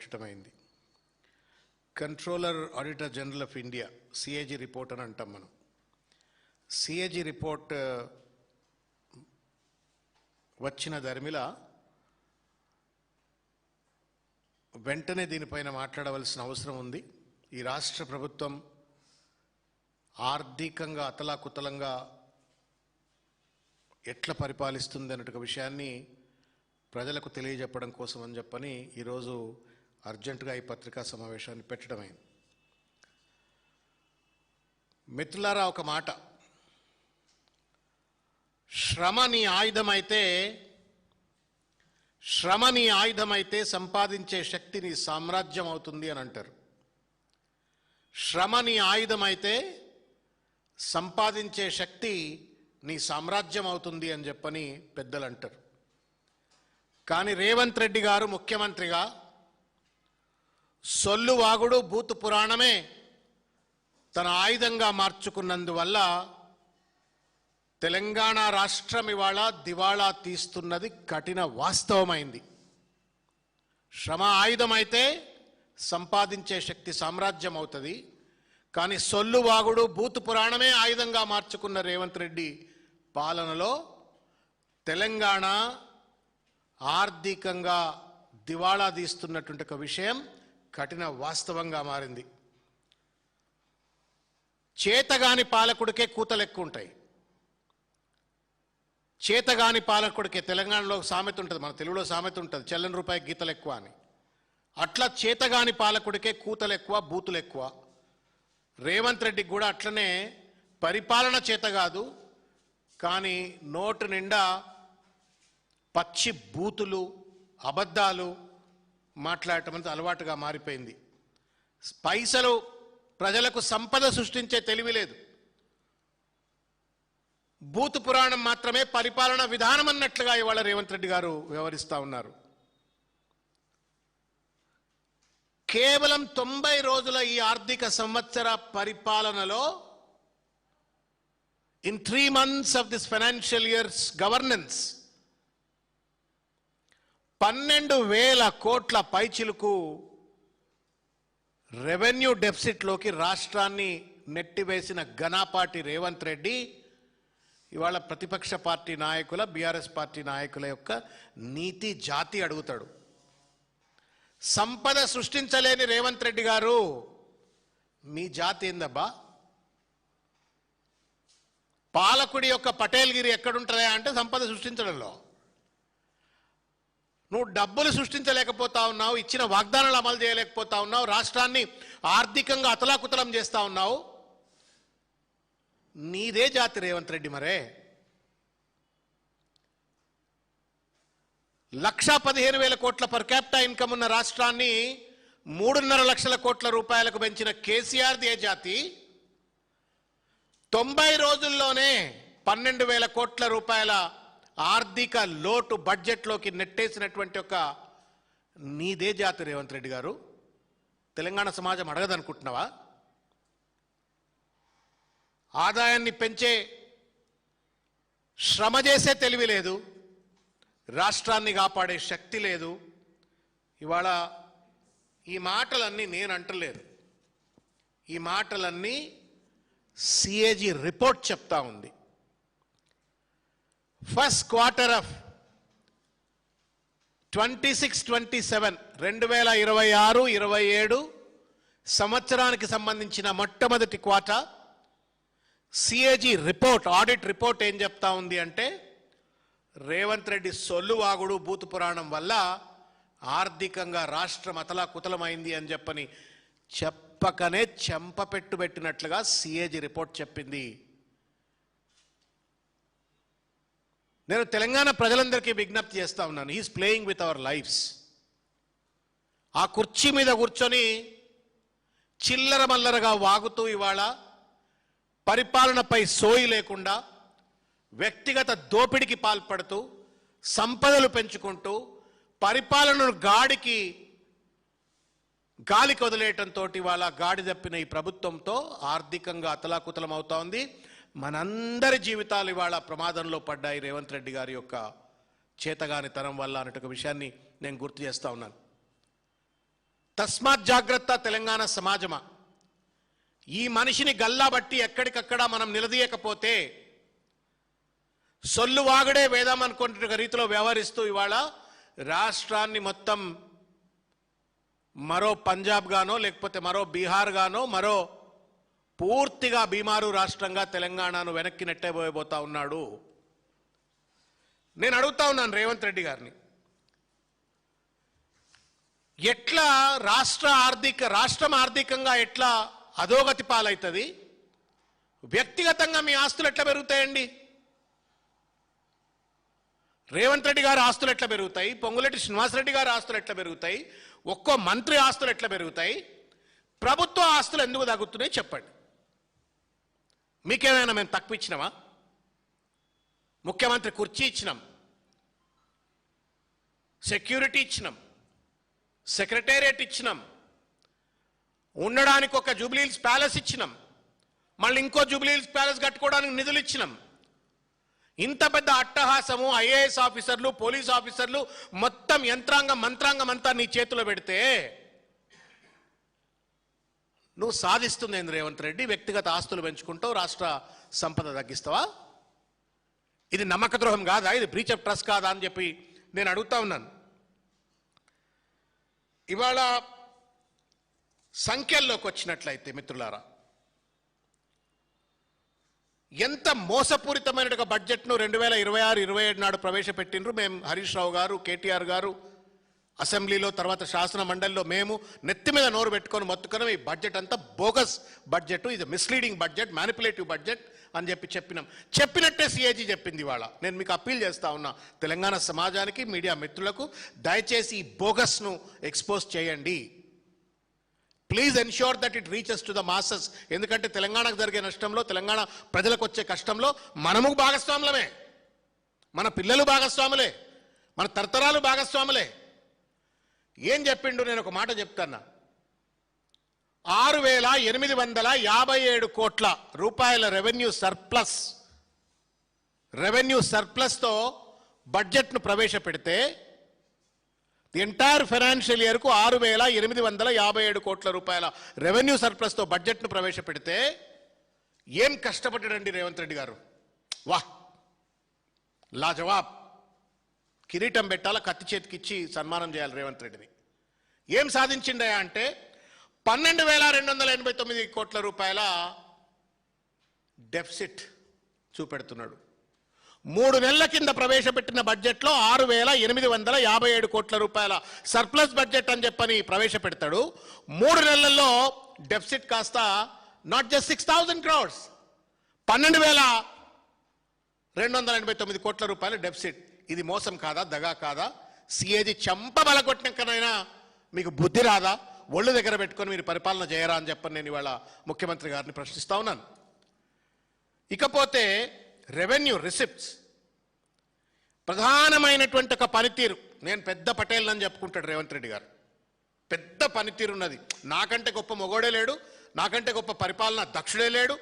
పెట్టడమైంది. Controller auditor general of India CAG report అని అంటాం మనం. సిఏజీ రిపోర్ట్ వచ్చిన ధర్మిల వెంటనే దీనిపైన మాట్లాడవలసిన అవసరం ఉంది. ఈ రాష్ట్ర ప్రభుత్వం ఆర్థికంగా అతలాకుతలంగా ఎట్లా పరిపాలిస్తుంది అన్నట్టు విషయాన్ని ప్రజలకు తెలియజెప్పడం కోసం అని చెప్పని ఈరోజు అర్జెంటుగా ఈ పత్రికా సమావేశాన్ని పెట్టడమైంది. మిత్రులారా, ఒక మాట, శ్రమ నీ ఆయుధమైతే సంపాదించే శక్తి నీ సామ్రాజ్యం అవుతుంది అని అంటారు. శ్రమ నీ ఆయుధమైతే సంపాదించే శక్తి నీ సామ్రాజ్యం అవుతుంది అని చెప్పని పెద్దలు అంటారు. కానీ రేవంత్ రెడ్డి గారు ముఖ్యమంత్రిగా సొల్లు వాగుడు బూతు పురాణమే తన ఆయుధంగా మార్చుకున్నందువల్ల తెలంగాణ రాష్ట్రం ఇవాళ దివాళా తీస్తున్నది కఠిన వాస్తవమైంది. శ్రమ ఆయుధమైతే సంపాదించే శక్తి సామ్రాజ్యం అవుతుంది. కానీ సొల్లు వాగుడు బూతు పురాణమే ఆయుధంగా మార్చుకున్న రేవంత్ రెడ్డి పాలనలో తెలంగాణ ఆర్థికంగా దివాళా తీస్తున్నటువంటి ఒక విషయం కఠిన వాస్తవంగా మారింది. చేతగాని పాలకుడికే కూతలు ఎక్కువ ఉంటాయి. చేతగాని పాలకుడికే, తెలంగాణలో సామెత ఉంటుంది, మన తెలుగులో సామెత ఉంటుంది, చెల్లని రూపాయి గీతలు ఎక్కువ అని. అట్లా చేతగాని పాలకుడికే కూతలు ఎక్కువ, బూతులు ఎక్కువ. రేవంత్ రెడ్డికి కూడా అట్లనే పరిపాలన చేత కాదు, కానీ నోటు నిండా పచ్చి బూతులు అబద్ధాలు మాట్లాడటం అనేది అలవాటుగా మారిపోయింది. పైసలు ప్రజలకు సంపద సృష్టించే తెలివి లేదు. బూతు పురాణం మాత్రమే పరిపాలన విధానం అన్నట్లుగా ఇవాళ రేవంత్ రెడ్డి గారు వ్యవహరిస్తూ ఉన్నారు. కేవలం 90 రోజుల ఈ ఆర్థిక సంవత్సర పరిపాలనలో in 3 months of this financial year's governance 12,000 కోట్ల పైచిలుకు రెవెన్యూ డెఫిసిట్లోకి రాష్ట్రాన్ని నెట్టివేసిన ఘనాపాటి రేవంత్ రెడ్డి ఇవాళ ప్రతిపక్ష పార్టీ నాయకుల, బీఆర్ఎస్ పార్టీ నాయకుల యొక్క నీతి జాతి అడుగుతాడు. సంపద సృష్టించలేని రేవంత్ రెడ్డి గారు, మీ జాతి ఏందబ్బా? పాలకుడి యొక్క పటేల్గిరి ఎక్కడుంటుందా అంటే సంపద సృష్టించడంలో. నువ్వు డబ్బులు సృష్టించలేకపోతా ఉన్నావు, ఇచ్చిన వాగ్దానాలు అమలు చేయలేకపోతా ఉన్నావు, రాష్ట్రాన్ని ఆర్థికంగా అతలాకుతలం చేస్తా ఉన్నావు. నీదే జాతి రేవంత్ రెడ్డి. మరే 1,15,000 కోట్ల పర్ క్యాపిటా ఇన్కమ్ ఉన్న రాష్ట్రాన్ని 3.5 లక్షల కోట్ల రూపాయలకు పెంచిన కేసీఆర్ది ఏ జాతి? 90 రోజుల్లోనే 12,000 కోట్ల రూపాయల ఆర్థిక లోటు బడ్జెట్లోకి నెట్టేసినటువంటి ఒక నీదే జాతి రేవంత్ రెడ్డి గారు. తెలంగాణ సమాజం అడగదనుకుంటున్నావా? ఆదాయాన్ని పెంచే శ్రమ చేసే తెలివి లేదు, రాష్ట్రాన్ని కాపాడే శక్తి లేదు. ఇవాళ ఈ మాటలన్నీ నేను అంటలేదు, ఈ మాటలన్నీ సిఏజీ రిపోర్ట్ చెప్తా ఉంది. ఫస్ట్ క్వార్టర్ ఆఫ్ 26-27 2026-27 సంవత్సరానికి సంబంధించిన మొట్టమొదటి quarter CAG report, audit report ఏం చెప్తా ఉంది అంటే, రేవంత్ రెడ్డి సొల్లు వాగుడు బూతు పురాణం వల్ల ఆర్థికంగా రాష్ట్రం అతలాకుతలమైంది అని చెప్పని చెప్పకనే చెంపపెట్టు పెట్టినట్లుగా సిఏజీ రిపోర్ట్ చెప్పింది. నేను తెలంగాణ ప్రజలందరికీ విజ్ఞప్తి చేస్తా ఉన్నాను, he is playing with our lives. ఆ కుర్చీ మీద కూర్చొని చిల్లర మల్లరగా వాగుతూ ఇవాళ పరిపాలనపై సోయి లేకుండా వ్యక్తిగత దోపిడికి పాల్పడుతూ సంపదలు పెంచుకుంటూ పరిపాలనను గాలికి వదిలేయటంతో ఇవాళ గాడి తప్పిన ఈ ప్రభుత్వంతో ఆర్థికంగా అతలాకుతలం అవుతా ఉంది. మనందరి జీవితాలు ఇవాళ ప్రమాదంలో పడ్డాయి రేవంత్ రెడ్డి గారి యొక్క చేతగాని తనం వల్ల అన్నట్టు విషయాన్ని నేను గుర్తు చేస్తా ఉన్నాను. తస్మాత్ జాగ్రత్త తెలంగాణ సమాజమా. ఈ మనిషిని గల్లాబట్టి ఎక్కడికక్కడ మనం నిలదీయకపోతే సొల్లువాగడే వేదం అనుకుంటున్న రీతిలో వ్యవహరిస్తూ ఇవాళ రాష్ట్రాన్ని మొత్తం మరో పంజాబ్ గానో లేకపోతే మరో బీహార్ గానో మరో పూర్తిగా బీమారు రాష్ట్రంగా తెలంగాణను వెనక్కి నెట్టబోతా ఉన్నాడు. నేను అడుగుతా ఉన్నాను రేవంత్ రెడ్డి గారిని, ఎట్లా రాష్ట్రం ఆర్థికంగా ఎట్లా అధోగతి పాలవుతుంది, వ్యక్తిగతంగా మీ ఆస్తులు ఎట్లా పెరుగుతాయండి? రేవంత్ రెడ్డి గారి ఆస్తులు ఎట్లా పెరుగుతాయి, పొంగులేటి శ్రీనివాసరెడ్డి గారి ఆస్తులు ఎట్లా పెరుగుతాయి, ఒక్కో మంత్రి ఆస్తులు ఎట్లా పెరుగుతాయి, ప్రభుత్వ ఆస్తులు ఎందుకు తగ్గుతున్నాయి చెప్పండి. మీకేమైనా మేము తక్కువ ఇచ్చినామా? ముఖ్యమంత్రి కుర్చీ ఇచ్చినాం, సెక్యూరిటీ ఇచ్చినాం, సెక్రటేరియట్ ఇచ్చినాం, ఉండడానికి ఒక జూబ్లీహిల్స్ ప్యాలెస్ ఇచ్చినాం, మళ్ళీ ఇంకో జూబ్లీహిల్స్ ప్యాలెస్ కట్టుకోవడానికి నిధులు ఇచ్చినాం. ఇంత పెద్ద అట్టహాసము ఐఏఎస్ ఆఫీసర్లు, పోలీస్ ఆఫీసర్లు, మొత్తం మంత్రాంగం అంతా నీ చేతిలో పెడితే నువ్వు సాధిస్తుంది ఏంది రేవంత్ రెడ్డి? వ్యక్తిగత ఆస్తులు పెంచుకుంటావు, రాష్ట్ర సంపద తగ్గిస్తావా? ఇది నమ్మక ద్రోహం కాదా? ఇది బ్రీచ్ ఆఫ్ ట్రస్ట్ కాదా అని చెప్పి నేను అడుగుతా ఉన్నాను. ఇవాళ సంఖ్యల్లోకి వచ్చినట్లయితే మిత్రులారా, ఎంత మోసపూరితమైన బడ్జెట్ను 2026-27 నాడు ప్రవేశపెట్టినరు. మేము హరీష్ రావు గారు, కేటీఆర్ గారు అసెంబ్లీలో, తర్వాత శాసన మండలిలో మేము నెత్తి మీద నోరు పెట్టుకొని మొత్తుకున్నాం. ఈ బడ్జెట్ అంతా బోగస్ బడ్జెట్, ఇది మిస్లీడింగ్ బడ్జెట్, మ్యానిపులేటివ్ బడ్జెట్ అని చెప్పినాం. చెప్పినట్టే సిఏజీ చెప్పింది. ఇవాళ నేను మీకు అప్పీల్ చేస్తా ఉన్నా, తెలంగాణ సమాజానికి, మీడియా మిత్రులకు, దయచేసి ఈ బోగస్ను ఎక్స్పోజ్ చేయండి. Please ensure that it reaches to the masses. ఎందుకంటే తెలంగాణకు జరిగే నష్టంలో, తెలంగాణ ప్రజలకు వచ్చే కష్టంలో మనము భాగస్వాములమే, మన పిల్లలు భాగస్వాములే, మన తరతరాలు భాగస్వాములే. ఏం చెప్పిండు? నేను ఒక మాట చెప్తాను. 6,857 కోట్ల రూపాయల రెవెన్యూ సర్ప్లస్తో బడ్జెట్ను ప్రవేశపెడితే ది ఎంటైర్ ఫైనాన్షియల్ ఇయర్కు 6,857 కోట్ల రూపాయల రెవెన్యూ సర్ప్లస్తో బడ్జెట్ను ప్రవేశపెడితే ఏం కష్టపడ్డాడండి రేవంత్ రెడ్డి గారు? వాహ్, లాజవాబ్. కిరీటం పెట్టాల, కత్తి చేతికిచ్చి సన్మానం చేయాలి రేవంత్ రెడ్డిని. ఏం సాధించిండయా అంటే 12,289 కోట్ల రూపాయల డెఫిసిట్ చూపెడుతున్నాడు. 3 నెలల కింద ప్రవేశపెట్టిన బడ్జెట్లో 6,857 కోట్ల రూపాయల సర్ప్లస్ బడ్జెట్ అని చెప్పని ప్రవేశపెడతాడు. 3 నెలల్లో డెఫిసిట్ కాస్త నాట్ జస్ట్ 6,000 crores, 12,289 కోట్ల రూపాయల డెఫిసిట్. ఇది మోసం కాదా? దగా కాదా? సిఏజీ చంప బలగొట్టినాకనైనా మీకు బుద్ధి రాదా? ఒళ్ళు దగ్గర పెట్టుకొని మీరు పరిపాలన చేయరా అని చెప్పని నేను ఇవాళ ముఖ్యమంత్రి గారిని ప్రశ్నిస్తా ఉన్నాను. ఇకపోతే రెవెన్యూ రిసిప్ట్స్ ప్రధానమైనటువంటి ఒక పనితీరు. నేను పెద్ద పటేల్ అని చెప్పుకుంటాడు రేవంత్ రెడ్డి గారు. పెద్ద పనితీరు ఉన్నది. నాకంటే గొప్ప మొగోడే లేడు, నాకంటే గొప్ప పరిపాలన దక్షుడే లేడు,